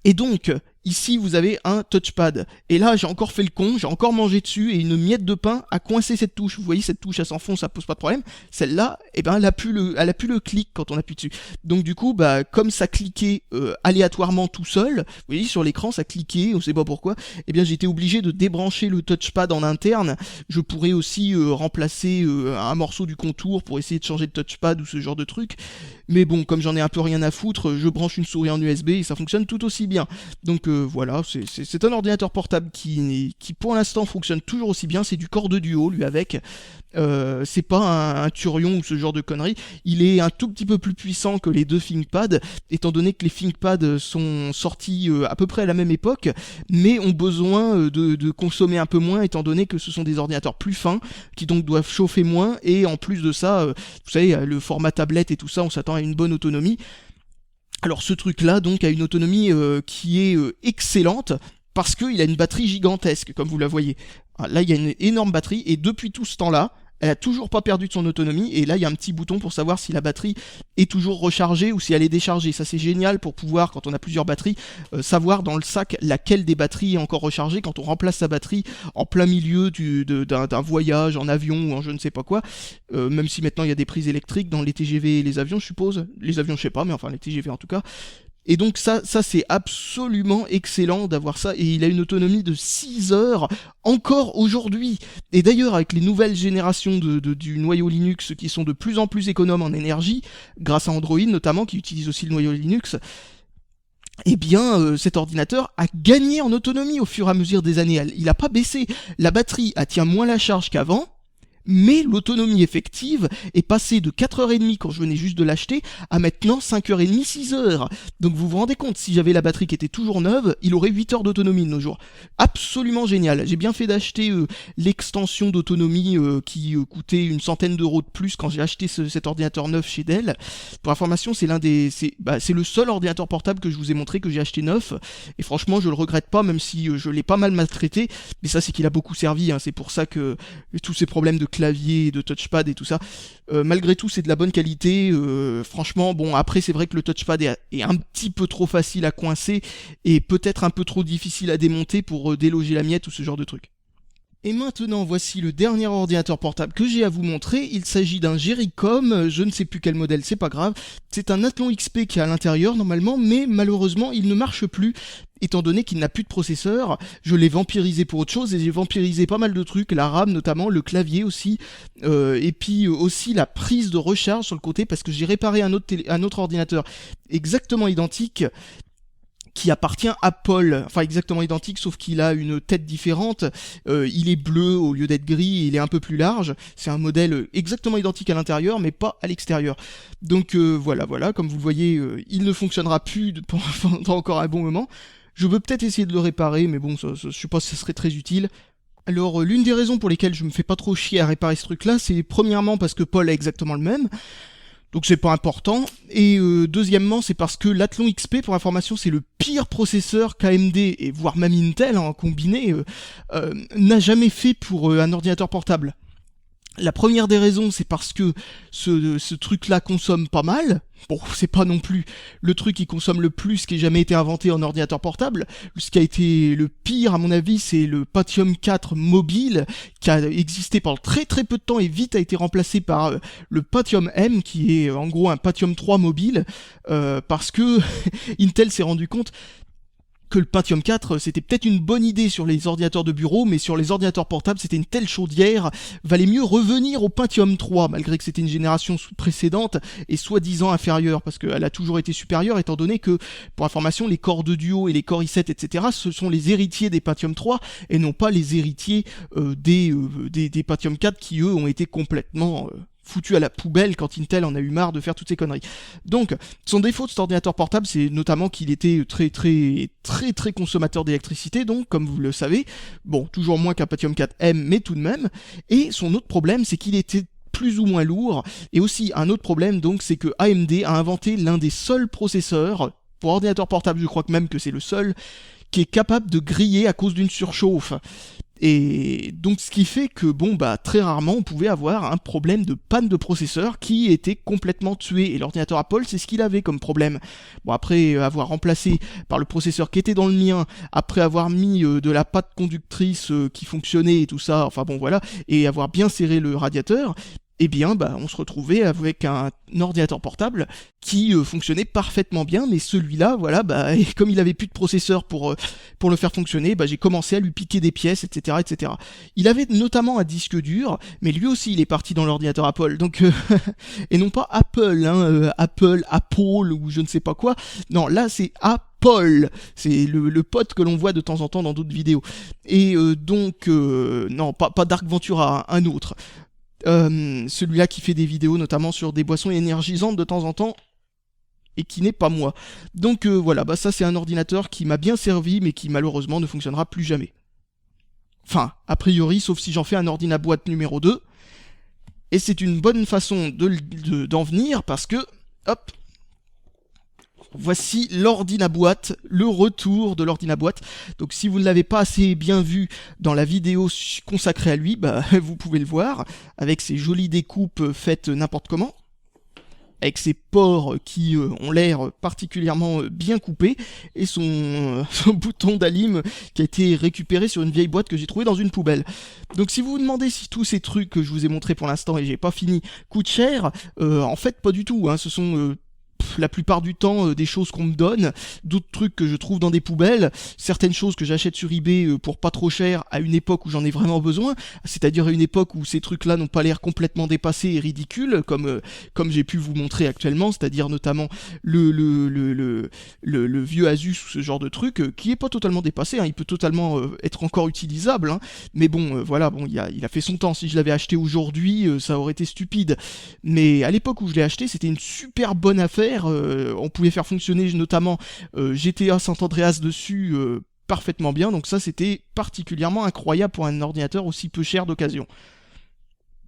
Et donc, ici vous avez un touchpad. Et là j'ai encore fait le con, j'ai encore mangé dessus et une miette de pain a coincé cette touche. Vous voyez cette touche elle s'enfonce, ça pose pas de problème. Celle-là, elle a plus le clic quand on appuie dessus. Donc du coup, comme ça cliquait aléatoirement tout seul, vous voyez sur l'écran ça cliquait, on sait pas pourquoi, et bien j'ai été obligé de débrancher le touchpad en interne. Je pourrais aussi remplacer un morceau du contour pour essayer de changer de touchpad ou ce genre de truc. Mais bon, comme j'en ai un peu rien à foutre, je branche une souris en USB et ça fonctionne tout aussi bien. Donc voilà, c'est un ordinateur portable qui pour l'instant fonctionne toujours aussi bien. C'est du Core 2 Duo lui avec. C'est pas un Thurion ou ce genre de conneries. Il est un tout petit peu plus puissant que les deux ThinkPad, étant donné que les ThinkPad sont sortis à peu près à la même époque, mais ont besoin de consommer un peu moins, étant donné que ce sont des ordinateurs plus fins, qui donc doivent chauffer moins, et en plus de ça, vous savez, le format tablette et tout ça, on s'attend à une bonne autonomie. Alors ce truc-là, donc, a une autonomie qui est excellente, parce qu'il a une batterie gigantesque, comme vous la voyez. Là, il y a une énorme batterie, et depuis tout ce temps-là, elle a toujours pas perdu de son autonomie, et là il y a un petit bouton pour savoir si la batterie est toujours rechargée ou si elle est déchargée. Ça c'est génial pour pouvoir, quand on a plusieurs batteries, savoir dans le sac laquelle des batteries est encore rechargée quand on remplace sa batterie en plein milieu d'un voyage en avion ou en je ne sais pas quoi, même si maintenant il y a des prises électriques dans les TGV et les avions, je suppose. Les avions je sais pas, mais enfin les TGV en tout cas. Et donc ça c'est absolument excellent d'avoir ça, et il a une autonomie de 6 heures encore aujourd'hui. Et d'ailleurs avec les nouvelles générations du noyau Linux qui sont de plus en plus économes en énergie, grâce à Android notamment qui utilise aussi le noyau Linux, eh bien cet ordinateur a gagné en autonomie au fur et à mesure des années. Il n'a pas baissé, la batterie elle tient moins la charge qu'avant, mais l'autonomie effective est passée de 4h30 quand je venais juste de l'acheter à maintenant 5h30, 6h. Donc vous vous rendez compte, si j'avais la batterie qui était toujours neuve, il aurait 8 heures d'autonomie de nos jours. Absolument génial. J'ai bien fait d'acheter l'extension d'autonomie qui coûtait une centaine d'euros de plus quand j'ai acheté cet ordinateur neuf chez Dell. Pour information, c'est le seul ordinateur portable que je vous ai montré que j'ai acheté neuf, et franchement je le regrette pas, même si je l'ai pas mal maltraité, mais ça c'est qu'il a beaucoup servi, hein. C'est pour ça que tous ces problèmes de clavier, de touchpad et tout ça, malgré tout c'est de la bonne qualité, franchement. Bon, après c'est vrai que le touchpad est un petit peu trop facile à coincer et peut-être un peu trop difficile à démonter pour déloger la miette ou ce genre de truc. Et maintenant, voici le dernier ordinateur portable que j'ai à vous montrer. Il s'agit d'un Gericom, je ne sais plus quel modèle, c'est pas grave. C'est un Athlon XP qui est à l'intérieur normalement, mais malheureusement il ne marche plus, étant donné qu'il n'a plus de processeur. Je l'ai vampirisé pour autre chose, et j'ai vampirisé pas mal de trucs, la RAM notamment, le clavier aussi, et puis aussi la prise de recharge sur le côté, parce que j'ai réparé un autre ordinateur exactement identique, qui appartient à Apple, enfin exactement identique, sauf qu'il a une tête différente, il est bleu au lieu d'être gris, il est un peu plus large, c'est un modèle exactement identique à l'intérieur, mais pas à l'extérieur. Donc voilà, comme vous le voyez, il ne fonctionnera plus pendant encore un bon moment. Je veux peut-être essayer de le réparer, mais bon, je sais pas si ça serait très utile. Alors l'une des raisons pour lesquelles je me fais pas trop chier à réparer ce truc-là, c'est premièrement parce que Paul a exactement le même, donc c'est pas important, et deuxièmement c'est parce que l'Athlon XP, pour information, c'est le pire processeur qu'AMD, et voire même Intel en combiné, n'a jamais fait pour un ordinateur portable. La première des raisons, c'est parce que ce truc-là consomme pas mal. Bon, c'est pas non plus le truc qui consomme le plus qui ait jamais été inventé en ordinateur portable. Ce qui a été le pire, à mon avis, c'est le Pentium 4 mobile, qui a existé pendant très très peu de temps et vite a été remplacé par le Pentium M, qui est en gros un Pentium 3 mobile, parce que Intel s'est rendu compte que le Pentium 4 c'était peut-être une bonne idée sur les ordinateurs de bureau, mais sur les ordinateurs portables c'était une telle chaudière, valait mieux revenir au Pentium 3, malgré que c'était une génération précédente et soi-disant inférieure, parce qu'elle a toujours été supérieure, étant donné que, pour information, les Core 2 Duo et les Core i7 etc. ce sont les héritiers des Pentium 3 et non pas les héritiers des Pentium 4 qui eux ont été complètement foutu à la poubelle quand Intel en a eu marre de faire toutes ces conneries. Donc, son défaut de cet ordinateur portable, c'est notamment qu'il était très consommateur d'électricité, donc, comme vous le savez, bon, toujours moins qu'un Pentium 4M, mais tout de même, et son autre problème, c'est qu'il était plus ou moins lourd, et aussi un autre problème, donc, c'est que AMD a inventé l'un des seuls processeurs, pour ordinateur portable, je crois que même que c'est le seul, qui est capable de griller à cause d'une surchauffe. Et donc ce qui fait que bon bah très rarement on pouvait avoir un problème de panne de processeur qui était complètement tué, et l'ordinateur Apple c'est ce qu'il avait comme problème. Bon, après avoir remplacé par le processeur qui était dans le mien, après avoir mis de la pâte conductrice qui fonctionnait et tout ça, enfin bon voilà, et avoir bien serré le radiateur, eh bien bah on se retrouvait avec un ordinateur portable qui fonctionnait parfaitement bien, mais celui-là, voilà, bah et comme il avait plus de processeur pour le faire fonctionner, bah j'ai commencé à lui piquer des pièces, etc., etc. Il avait notamment un disque dur, mais lui aussi il est parti dans l'ordinateur Apple, donc et non pas Apple, hein, Apple ou je ne sais pas quoi. Non, là c'est Apple, c'est le pote que l'on voit de temps en temps dans d'autres vidéos. Et donc non, pas Dark Ventura, hein, un autre. Celui-là qui fait des vidéos notamment sur des boissons énergisantes de temps en temps et qui n'est pas moi. Donc voilà, bah ça c'est un ordinateur qui m'a bien servi mais qui malheureusement ne fonctionnera plus jamais. Enfin, a priori, sauf si j'en fais un ordinateur boîte numéro 2. Et c'est une bonne façon d'en venir parce que, hop, Voici l'ordinaboîte, le retour de l'ordinaboîte. Donc si vous ne l'avez pas assez bien vu dans la vidéo consacrée à lui, bah, vous pouvez le voir, avec ses jolies découpes faites n'importe comment, avec ses pores qui ont l'air particulièrement bien coupés, et son bouton d'alim qui a été récupéré sur une vieille boîte que j'ai trouvée dans une poubelle. Donc si vous vous demandez si tous ces trucs que je vous ai montrés pour l'instant et j'ai pas fini coûtent cher, en fait pas du tout, hein. Ce sont la plupart du temps des choses qu'on me donne, d'autres trucs que je trouve dans des poubelles, certaines choses que j'achète sur eBay pour pas trop cher à une époque où j'en ai vraiment besoin, c'est-à-dire à une époque où ces trucs-là n'ont pas l'air complètement dépassés et ridicules, comme j'ai pu vous montrer actuellement, c'est-à-dire notamment le vieux Asus ou ce genre de truc qui est pas totalement dépassé, hein, il peut totalement être encore utilisable, hein, mais bon, voilà, bon, il a fait son temps. Si je l'avais acheté aujourd'hui, ça aurait été stupide, mais à l'époque où je l'ai acheté, c'était une super bonne affaire. On pouvait faire fonctionner notamment GTA San Andreas dessus parfaitement bien, donc ça c'était particulièrement incroyable pour un ordinateur aussi peu cher d'occasion.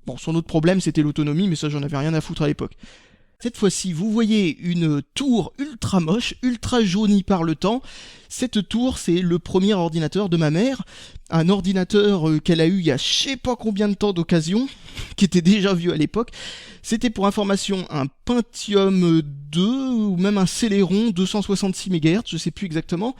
Bon, son autre problème c'était l'autonomie, mais ça j'en avais rien à foutre à l'époque. Cette fois-ci, vous voyez une tour ultra moche, ultra jaunie par le temps. Cette tour, c'est le premier ordinateur de ma mère. Un ordinateur qu'elle a eu il y a je sais pas combien de temps d'occasion, qui était déjà vieux à l'époque. C'était pour information un Pentium 2 ou même un Celeron 266 MHz, je sais plus exactement.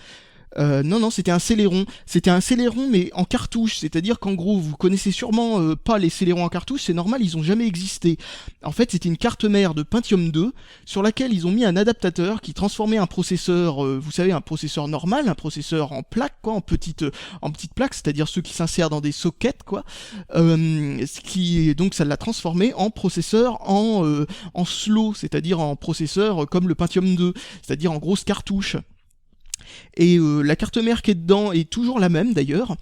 Non, c'était un Celeron. C'était un Celeron, mais en cartouche. C'est-à-dire qu'en gros, vous connaissez sûrement pas les Celerons en cartouche, c'est normal, ils ont jamais existé. En fait, c'était une carte mère de Pentium 2, sur laquelle ils ont mis un adaptateur qui transformait un processeur, vous savez, un processeur normal, un processeur en plaque, quoi, en petite plaque, c'est-à-dire ceux qui s'insèrent dans des sockets, quoi. Donc, ça l'a transformé en processeur en slow, c'est-à-dire en processeur comme le Pentium 2, c'est-à-dire en grosse cartouche. Et la carte mère qui est dedans est toujours la même d'ailleurs,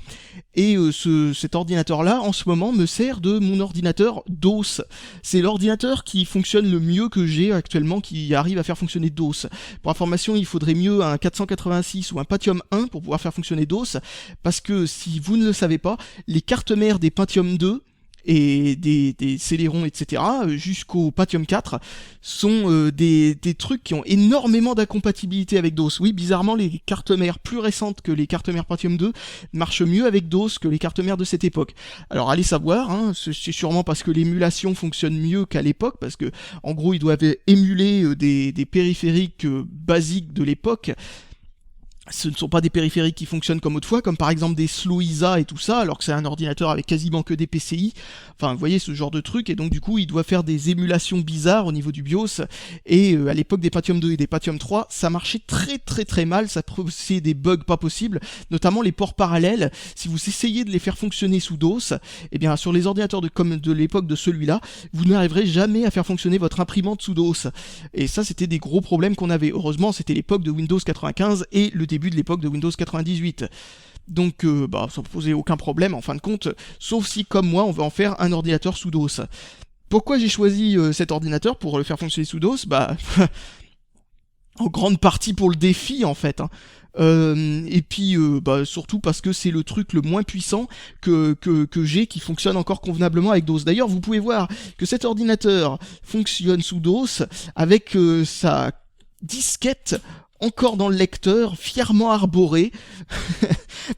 et cet ordinateur là en ce moment me sert de mon ordinateur DOS. C'est l'ordinateur qui fonctionne le mieux que j'ai actuellement, qui arrive à faire fonctionner DOS. Pour information, il faudrait mieux un 486 ou un Pentium 1 pour pouvoir faire fonctionner DOS, parce que si vous ne le savez pas, les cartes mères des Pentium 2 et des Celeron, etc., jusqu'au Pentium 4, sont des trucs qui ont énormément d'incompatibilité avec DOS. Oui, bizarrement, les cartes mères plus récentes que les cartes mères Pentium 2 marchent mieux avec DOS que les cartes mères de cette époque. Alors, allez savoir, hein, c'est sûrement parce que l'émulation fonctionne mieux qu'à l'époque, parce que, en gros, ils doivent émuler des périphériques basiques de l'époque. Ce ne sont pas des périphériques qui fonctionnent comme autrefois, comme par exemple des slow ISA et tout ça, alors que c'est un ordinateur avec quasiment que des PCI. Enfin, vous voyez ce genre de truc, et donc du coup, il doit faire des émulations bizarres au niveau du BIOS. Et à l'époque des Pentium 2 et des Pentium 3, ça marchait très mal, ça produisait des bugs pas possibles, notamment les ports parallèles. Si vous essayez de les faire fonctionner sous DOS, eh bien sur les ordinateurs comme de l'époque de celui-là, vous n'arriverez jamais à faire fonctionner votre imprimante sous DOS. Et ça, c'était des gros problèmes qu'on avait. Heureusement, c'était l'époque de Windows 95 et le début de l'époque de Windows 98. Donc ça ne posait aucun problème en fin de compte, sauf si comme moi on veut en faire un ordinateur sous DOS. Pourquoi j'ai choisi cet ordinateur pour le faire fonctionner sous DOS ? En grande partie pour le défi en fait, hein. Et puis surtout parce que c'est le truc le moins puissant que j'ai qui fonctionne encore convenablement avec DOS. D'ailleurs, vous pouvez voir que cet ordinateur fonctionne sous DOS avec sa disquette encore dans le lecteur, fièrement arborée,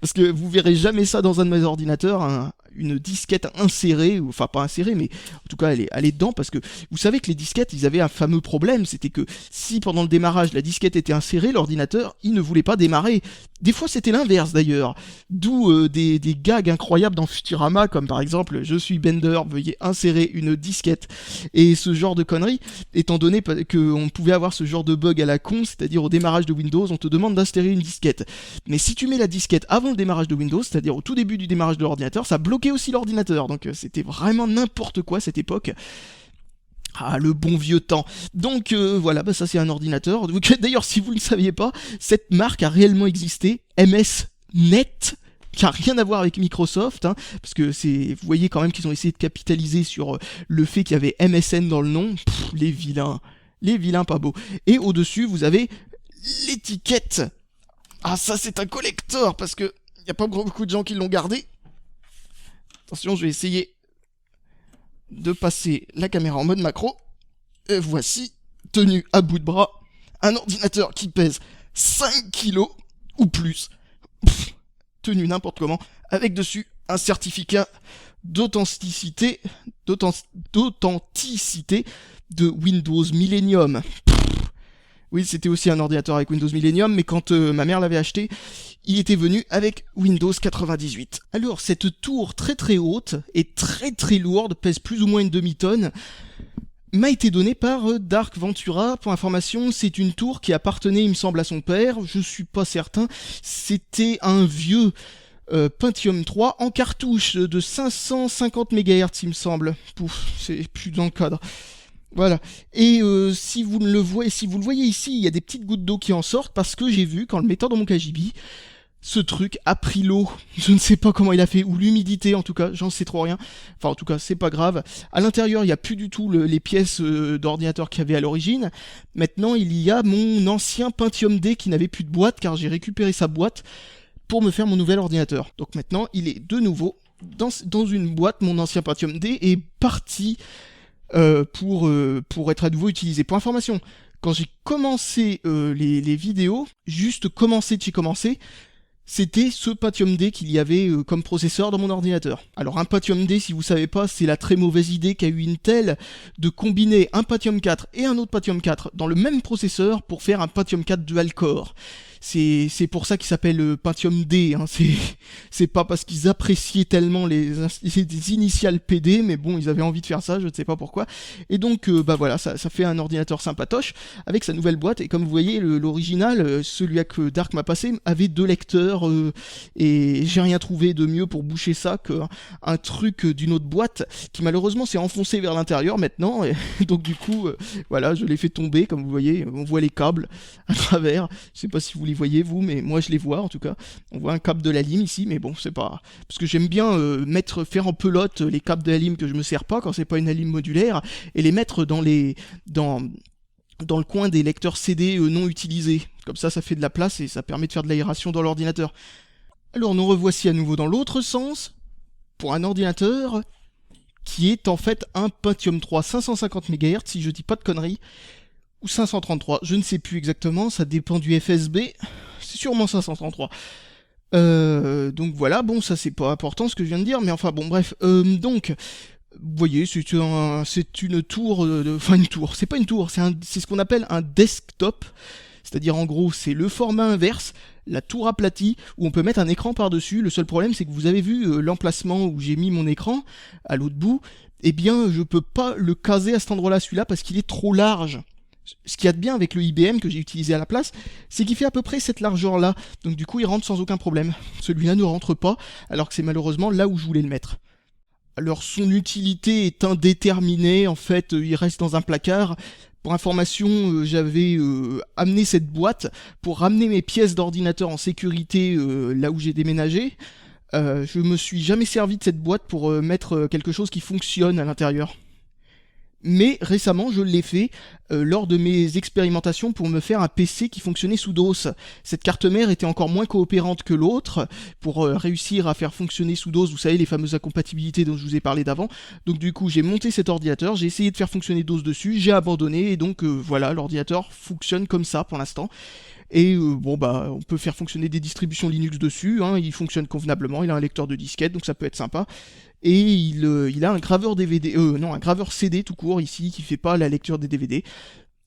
parce que vous verrez jamais ça dans un de mes ordinateurs, une disquette insérée, ou enfin pas insérée, mais en tout cas elle est dedans, parce que vous savez que les disquettes, ils avaient un fameux problème, c'était que si pendant le démarrage la disquette était insérée, l'ordinateur, il ne voulait pas démarrer. Des fois c'était l'inverse d'ailleurs, d'où des gags incroyables dans Futurama, comme par exemple, je suis Bender, veuillez insérer une disquette, et ce genre de conneries, étant donné qu'on pouvait avoir ce genre de bug à la con, c'est-à-dire au démarrage de Windows, on te demande d'insérer une disquette. Mais si tu mets la disquette avant le démarrage de Windows, c'est-à-dire au tout début du démarrage de l'ordinateur, ça bloquait aussi l'ordinateur, donc c'était vraiment n'importe quoi cette époque. Ah, le bon vieux temps. Donc voilà, ça c'est un ordinateur. D'ailleurs, si vous ne le saviez pas, cette marque a réellement existé, MS-NET, qui n'a rien à voir avec Microsoft, hein, parce que vous voyez quand même qu'ils ont essayé de capitaliser sur le fait qu'il y avait MSN dans le nom. Les vilains pas beaux. Et au-dessus, vous avez l'étiquette. Ah, ça c'est un collector, parce que il n'y a pas beaucoup de gens qui l'ont gardé. Attention, je vais essayer de passer la caméra en mode macro. Et voici, tenu à bout de bras, un ordinateur qui pèse 5 kilos ou plus, tenu n'importe comment, avec dessus un certificat d'authenticité de Windows Millennium. Oui, c'était aussi un ordinateur avec Windows Millennium, mais quand ma mère l'avait acheté, il était venu avec Windows 98. Alors, cette tour très très haute et très très lourde, pèse plus ou moins une demi-tonne, m'a été donnée par Dark Ventura. Pour information, c'est une tour qui appartenait, il me semble, à son père, je suis pas certain. C'était un vieux Pentium 3 en cartouche de 550 MHz, il me semble. Pouf, c'est plus dans le cadre. Voilà. Et si vous le voyez ici, il y a des petites gouttes d'eau qui en sortent parce que j'ai vu, qu'en le mettant dans mon KGB, ce truc a pris l'eau. Je ne sais pas comment il a fait, ou l'humidité en tout cas, j'en sais trop rien. Enfin en tout cas, c'est pas grave. À l'intérieur, il n'y a plus du tout les pièces d'ordinateur qu'il y avait à l'origine. Maintenant, il y a mon ancien Pentium D qui n'avait plus de boîte, car j'ai récupéré sa boîte pour me faire mon nouvel ordinateur. Donc maintenant, il est de nouveau dans une boîte. Mon ancien Pentium D est parti pour être à nouveau utilisé. Pour information, quand j'ai commencé les vidéos, juste commencé de chez commencé, c'était ce Pentium D qu'il y avait comme processeur dans mon ordinateur. Alors un Pentium D, si vous savez pas, c'est la très mauvaise idée qu'a eu Intel de combiner un Pentium 4 et un autre Pentium 4 dans le même processeur pour faire un Pentium 4 dual-core. C'est pour ça qu'il s'appelle Pentium D, hein. C'est pas parce qu'ils appréciaient tellement les initiales PD, mais bon, ils avaient envie de faire ça, je ne sais pas pourquoi. Et donc, bah voilà, ça fait un ordinateur sympatoche, avec sa nouvelle boîte, et comme vous voyez, l'original, celui que Dark m'a passé, avait 2 lecteurs, et j'ai rien trouvé de mieux pour boucher ça qu'un truc d'une autre boîte, qui malheureusement s'est enfoncé vers l'intérieur maintenant, et donc du coup, voilà, je l'ai fait tomber, comme vous voyez, on voit les câbles à travers, je sais pas si vous les voyez vous, mais moi je les vois en tout cas. On voit un câble de la lime ici, mais bon, c'est pas... Parce que j'aime bien faire en pelote les câbles de la lime que je me sers pas quand c'est pas une lime modulaire, et les mettre dans le coin des lecteurs CD non utilisés. Comme ça fait de la place et ça permet de faire de l'aération dans l'ordinateur. Alors nous revoici à nouveau dans l'autre sens, pour un ordinateur qui est en fait un Pentium 3 550 MHz, si je dis pas de conneries, ou 533, je ne sais plus exactement, ça dépend du FSB, c'est sûrement 533. Donc voilà, bon, ça c'est pas important ce que je viens de dire, mais enfin bon, bref, donc, vous voyez, c'est une tour, enfin une tour, c'est pas une tour, c'est ce qu'on appelle un desktop, c'est-à-dire en gros, c'est le format inverse, la tour aplatie, où on peut mettre un écran par-dessus. Le seul problème, c'est que vous avez vu l'emplacement où j'ai mis mon écran, à l'autre bout, eh bien, je peux pas le caser à cet endroit-là, celui-là, parce qu'il est trop large. Ce qu'il y a de bien avec le IBM que j'ai utilisé à la place, c'est qu'il fait à peu près cette largeur-là. Donc du coup, il rentre sans aucun problème. Celui-là ne rentre pas, alors que c'est malheureusement là où je voulais le mettre. Alors son utilité est indéterminée, en fait, il reste dans un placard. Pour information, j'avais amené cette boîte pour ramener mes pièces d'ordinateur en sécurité là où j'ai déménagé. Je me suis jamais servi de cette boîte pour mettre quelque chose qui fonctionne à l'intérieur. Mais récemment, je l'ai fait lors de mes expérimentations pour me faire un PC qui fonctionnait sous DOS. Cette carte mère était encore moins coopérante que l'autre pour réussir à faire fonctionner sous DOS, vous savez, les fameuses incompatibilités dont je vous ai parlé d'avant. Donc du coup, j'ai monté cet ordinateur, j'ai essayé de faire fonctionner DOS dessus, j'ai abandonné, et donc voilà, l'ordinateur fonctionne comme ça pour l'instant. Et bon bah on peut faire fonctionner des distributions Linux dessus, hein, il fonctionne convenablement, il a un lecteur de disquette, donc ça peut être sympa. Et il a un graveur DVD, un graveur CD tout court ici, qui fait pas la lecture des DVD.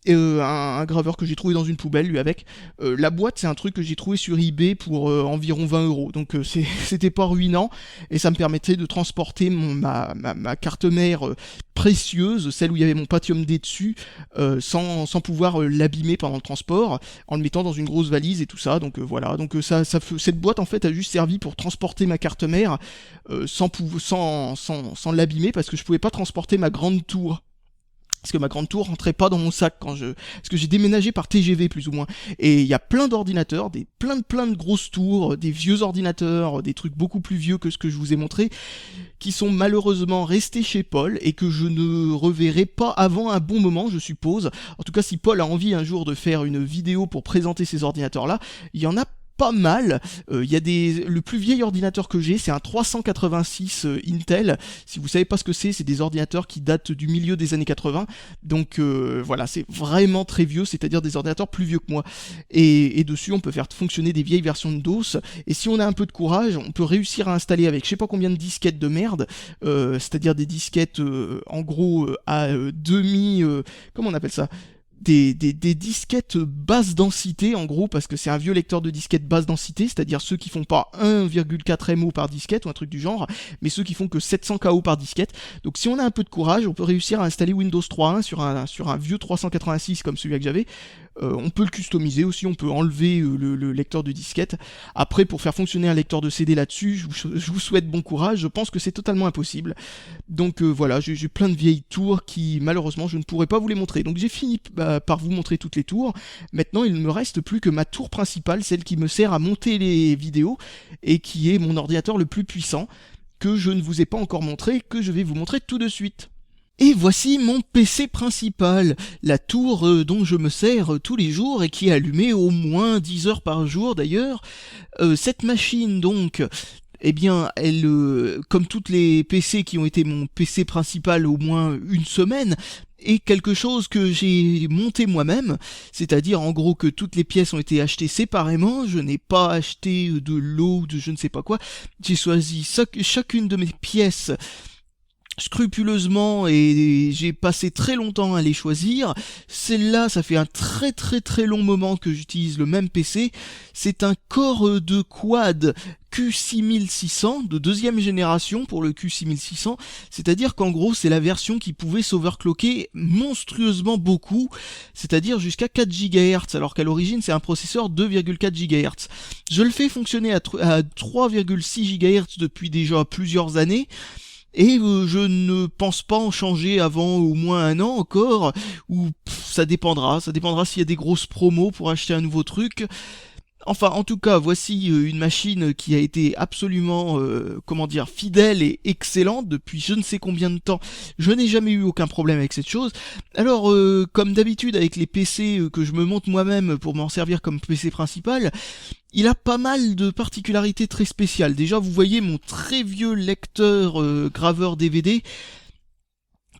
Un graveur que j'ai trouvé dans une poubelle lui avec. La boîte, c'est un truc que j'ai trouvé sur eBay pour environ 20€, donc c'était pas ruinant, et ça me permettait de transporter ma carte mère précieuse, celle où il y avait mon Pentium D dessus, sans pouvoir l'abîmer pendant le transport, en le mettant dans une grosse valise et tout ça. Donc voilà, donc cette boîte en fait a juste servi pour transporter ma carte mère sans sans l'abîmer, parce que je pouvais pas transporter ma grande tour. Parce que ma grande tour rentrait pas dans mon sac parce que j'ai déménagé par TGV plus ou moins. Et il y a plein d'ordinateurs, plein de grosses tours, des vieux ordinateurs, des trucs beaucoup plus vieux que ce que je vous ai montré, qui sont malheureusement restés chez Paul et que je ne reverrai pas avant un bon moment, je suppose. En tout cas, si Paul a envie un jour de faire une vidéo pour présenter ces ordinateurs-là, il y en a pas mal. Le plus vieil ordinateur que j'ai, c'est un 386 Intel. Si vous savez pas ce que c'est des ordinateurs qui datent du milieu des années 80. Donc voilà, c'est vraiment très vieux, c'est-à-dire des ordinateurs plus vieux que moi. Et dessus, on peut faire fonctionner des vieilles versions de DOS. Et si on a un peu de courage, on peut réussir à installer avec je sais pas combien de disquettes de merde, c'est-à-dire des disquettes en gros à demi... comment on appelle ça ? Des disquettes basse densité en gros, parce que c'est un vieux lecteur de disquettes basse densité, c'est-à-dire ceux qui font pas 1,4 MO par disquette ou un truc du genre, mais ceux qui font que 700 KO par disquette. Donc si on a un peu de courage, on peut réussir à installer Windows 3.1 sur un vieux 386 comme celui que j'avais. On peut le customiser aussi, on peut enlever le lecteur de disquette. Après, pour faire fonctionner un lecteur de CD là-dessus, je vous souhaite bon courage, je pense que c'est totalement impossible. Donc voilà, j'ai plein de vieilles tours qui malheureusement je ne pourrais pas vous les montrer. Donc j'ai fini par vous montrer toutes les tours. Maintenant il ne me reste plus que ma tour principale, celle qui me sert à monter les vidéos et qui est mon ordinateur le plus puissant, que je ne vous ai pas encore montré, que je vais vous montrer tout de suite. Et voici mon PC principal, la tour dont je me sers tous les jours et qui est allumée au moins 10 heures par jour d'ailleurs. Cette machine donc, eh bien, elle, comme toutes les PC qui ont été mon PC principal au moins une semaine, est quelque chose que j'ai monté moi-même, c'est-à-dire en gros que toutes les pièces ont été achetées séparément, je n'ai pas acheté de lot ou de je ne sais pas quoi, j'ai choisi chacune de mes pièces scrupuleusement et j'ai passé très longtemps à les choisir. Celle-là, ça fait un très très très long moment que j'utilise le même PC. C'est un Core de Quad Q6600 de deuxième génération pour le Q6600, c'est-à-dire qu'en gros c'est la version qui pouvait s'overclocker monstrueusement beaucoup, c'est-à-dire jusqu'à 4 GHz, alors qu'à l'origine c'est un processeur 2,4 GHz. Je le fais fonctionner à 3,6 GHz depuis déjà plusieurs années, et je ne pense pas en changer avant au moins un an encore, ou ça dépendra s'il y a des grosses promos pour acheter un nouveau truc. Enfin, en tout cas, voici une machine qui a été absolument, fidèle et excellente depuis je ne sais combien de temps. Je n'ai jamais eu aucun problème avec cette chose. Alors, comme d'habitude avec les PC que je me monte moi-même pour m'en servir comme PC principal, il a pas mal de particularités très spéciales. Déjà, vous voyez mon très vieux lecteur graveur DVD,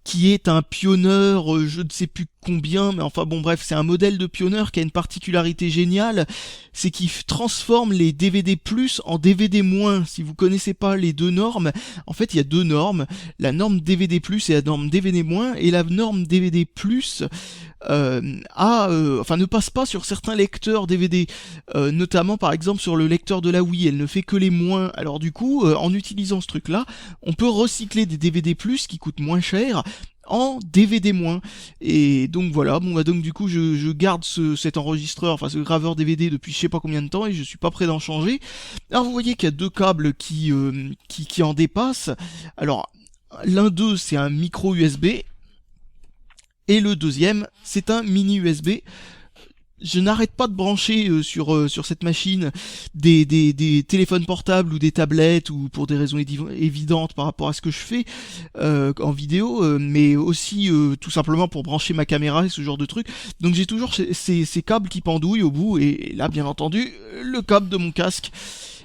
qui est un Pioneer, je ne sais plus combien, mais enfin bon bref, c'est un modèle de Pioneer qui a une particularité géniale, c'est qu'il transforme les DVD+, en DVD-. Si vous connaissez pas les deux normes, en fait il y a deux normes, la norme DVD+, et la norme DVD-, et la norme DVD+, ne passe pas sur certains lecteurs DVD, notamment par exemple sur le lecteur de la Wii, elle ne fait que les moins. Alors du coup, en utilisant ce truc là, on peut recycler des DVD+, qui coûtent moins cher, en DVD-. Et donc voilà, bon bah donc du coup je garde cet enregistreur, enfin ce graveur DVD depuis je sais pas combien de temps et je suis pas prêt d'en changer. Alors vous voyez qu'il y a deux câbles qui en dépassent. Alors l'un d'eux c'est un micro USB et le deuxième c'est un mini USB. Je n'arrête pas de brancher sur cette machine des téléphones portables ou des tablettes, ou pour des raisons évidentes par rapport à ce que je fais en vidéo, mais aussi tout simplement pour brancher ma caméra et ce genre de trucs. Donc j'ai toujours ces câbles qui pendouillent au bout, et là bien entendu le câble de mon casque.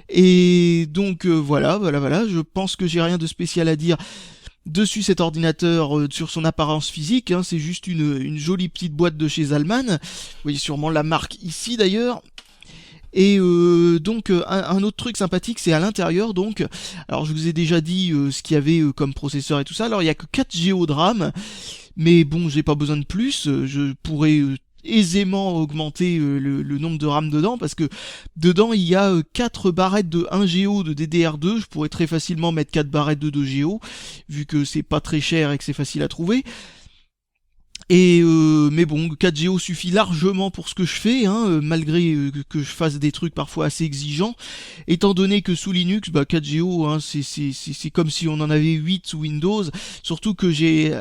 Et donc voilà, je pense que j'ai rien de spécial à dire dessus cet ordinateur, sur son apparence physique, hein, c'est juste une jolie petite boîte de chez Zalman. Vous voyez sûrement la marque ici d'ailleurs. Et donc un autre truc sympathique, c'est à l'intérieur donc. Alors je vous ai déjà dit ce qu'il y avait comme processeur et tout ça. Alors il y a que 4 Go de RAM, mais bon, j'ai pas besoin de plus. Je pourrais aisément augmenter le nombre de RAM dedans, parce que dedans il y a 4 barrettes de 1 Go de DDR2, je pourrais très facilement mettre 4 barrettes de 2 Go, vu que c'est pas très cher et que c'est facile à trouver. Et mais bon, 4 Go suffit largement pour ce que je fais, hein, malgré que je fasse des trucs parfois assez exigeants, étant donné que sous Linux, 4 Go, hein, c'est comme si on en avait 8 sous Windows, surtout que j'ai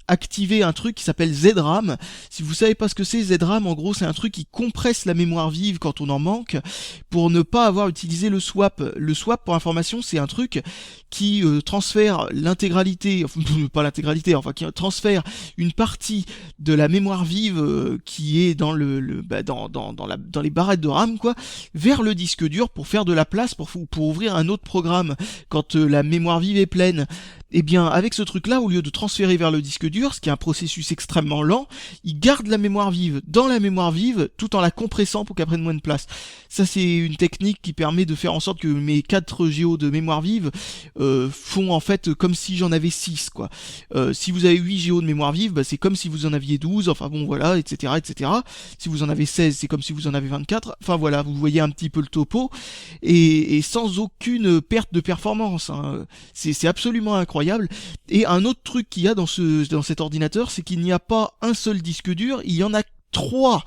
activé un truc qui s'appelle ZRAM. Si vous savez pas ce que c'est, ZRAM, en gros, c'est un truc qui compresse la mémoire vive quand on en manque, pour ne pas avoir utilisé le swap. Le swap, pour information, c'est un truc qui transfère l'intégralité, enfin pas l'intégralité, enfin qui transfère une partie partie de la mémoire vive qui est dans dans les barrettes de RAM quoi, vers le disque dur pour faire de la place pour ouvrir un autre programme quand la mémoire vive est pleine. Et bien avec ce truc là, au lieu de transférer vers le disque dur, ce qui est un processus extrêmement lent, il garde la mémoire vive dans la mémoire vive tout en la compressant pour qu'elle prenne moins de place. Ça c'est une technique qui permet de faire en sorte que mes 4 Go de mémoire vive font en fait comme si j'en avais 6 quoi. Si vous avez 8 Go de mémoire vive, bah, c'est comme si vous en aviez 12, enfin bon voilà, etc. etc. Si vous en avez 16, c'est comme si vous en avez 24, enfin voilà, vous voyez un petit peu le topo, et sans aucune perte de performance, hein. C'est absolument incroyable. Et un autre truc qu'il y a dans cet ordinateur, c'est qu'il n'y a pas un seul disque dur, il y en a 3.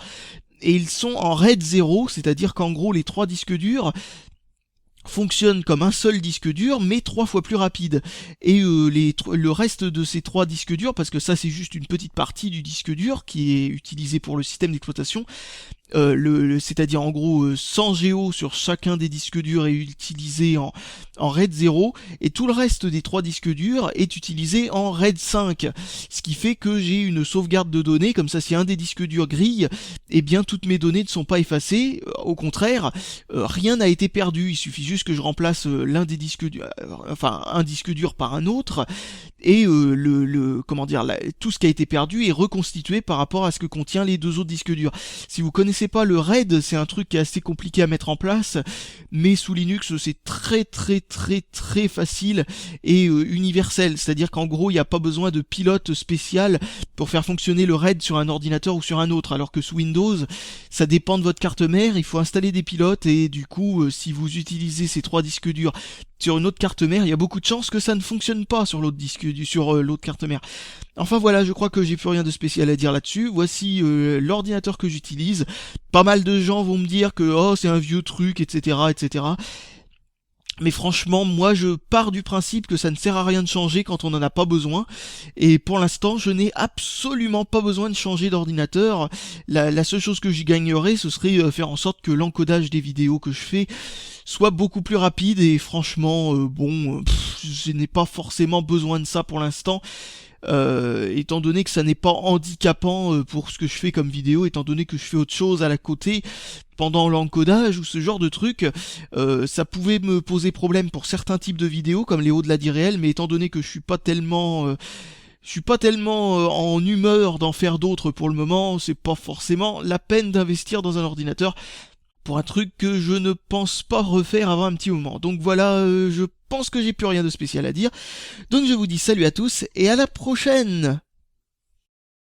Et ils sont en RAID 0, c'est-à-dire qu'en gros les 3 disques durs fonctionne comme un seul disque dur mais 3 fois plus rapide, et le reste de ces 3 disques durs, parce que ça c'est juste une petite partie du disque dur qui est utilisé pour le système d'exploitation, c'est-à-dire en gros 100 Go sur chacun des disques durs est utilisé en RAID 0, et tout le reste des 3 disques durs est utilisé en RAID 5, ce qui fait que j'ai une sauvegarde de données, comme ça si un des disques durs grille, eh bien toutes mes données ne sont pas effacées, au contraire, rien n'a été perdu, il suffit juste que je remplace l'un des disques durs, enfin un disque dur par un autre, et comment dire, tout ce qui a été perdu est reconstitué par rapport à ce que contient les 2 autres disques durs. Si vous connaissez pas le RAID, c'est un truc qui est assez compliqué à mettre en place, mais sous Linux c'est très facile et universel, c'est-à-dire qu'en gros il n'y a pas besoin de pilote spécial pour faire fonctionner le RAID sur un ordinateur ou sur un autre, alors que sous Windows ça dépend de votre carte mère, il faut installer des pilotes, et du coup si vous utilisez ces 3 disques durs sur une autre carte mère, il y a beaucoup de chances que ça ne fonctionne pas sur l'autre l'autre carte mère. Enfin voilà, je crois que j'ai plus rien de spécial à dire là-dessus. Voici l'ordinateur que j'utilise. Pas mal de gens vont me dire que oh c'est un vieux truc, etc., etc. Mais franchement, moi je pars du principe que ça ne sert à rien de changer quand on n'en a pas besoin. Et pour l'instant, je n'ai absolument pas besoin de changer d'ordinateur. La seule chose que j'y gagnerais, ce serait faire en sorte que l'encodage des vidéos que je fais soit beaucoup plus rapide. Et franchement, je n'ai pas forcément besoin de ça pour l'instant. Étant donné que ça n'est pas handicapant pour ce que je fais comme vidéo, étant donné que je fais autre chose à la côté pendant l'encodage ou ce genre de truc, ça pouvait me poser problème pour certains types de vidéos comme les au-delà d'IRL, mais étant donné que je suis pas tellement en humeur d'en faire d'autres pour le moment, c'est pas forcément la peine d'investir dans un ordinateur pour un truc que je ne pense pas refaire avant un petit moment. Donc voilà, je pense que j'ai plus rien de spécial à dire. Donc je vous dis salut à tous et à la prochaine!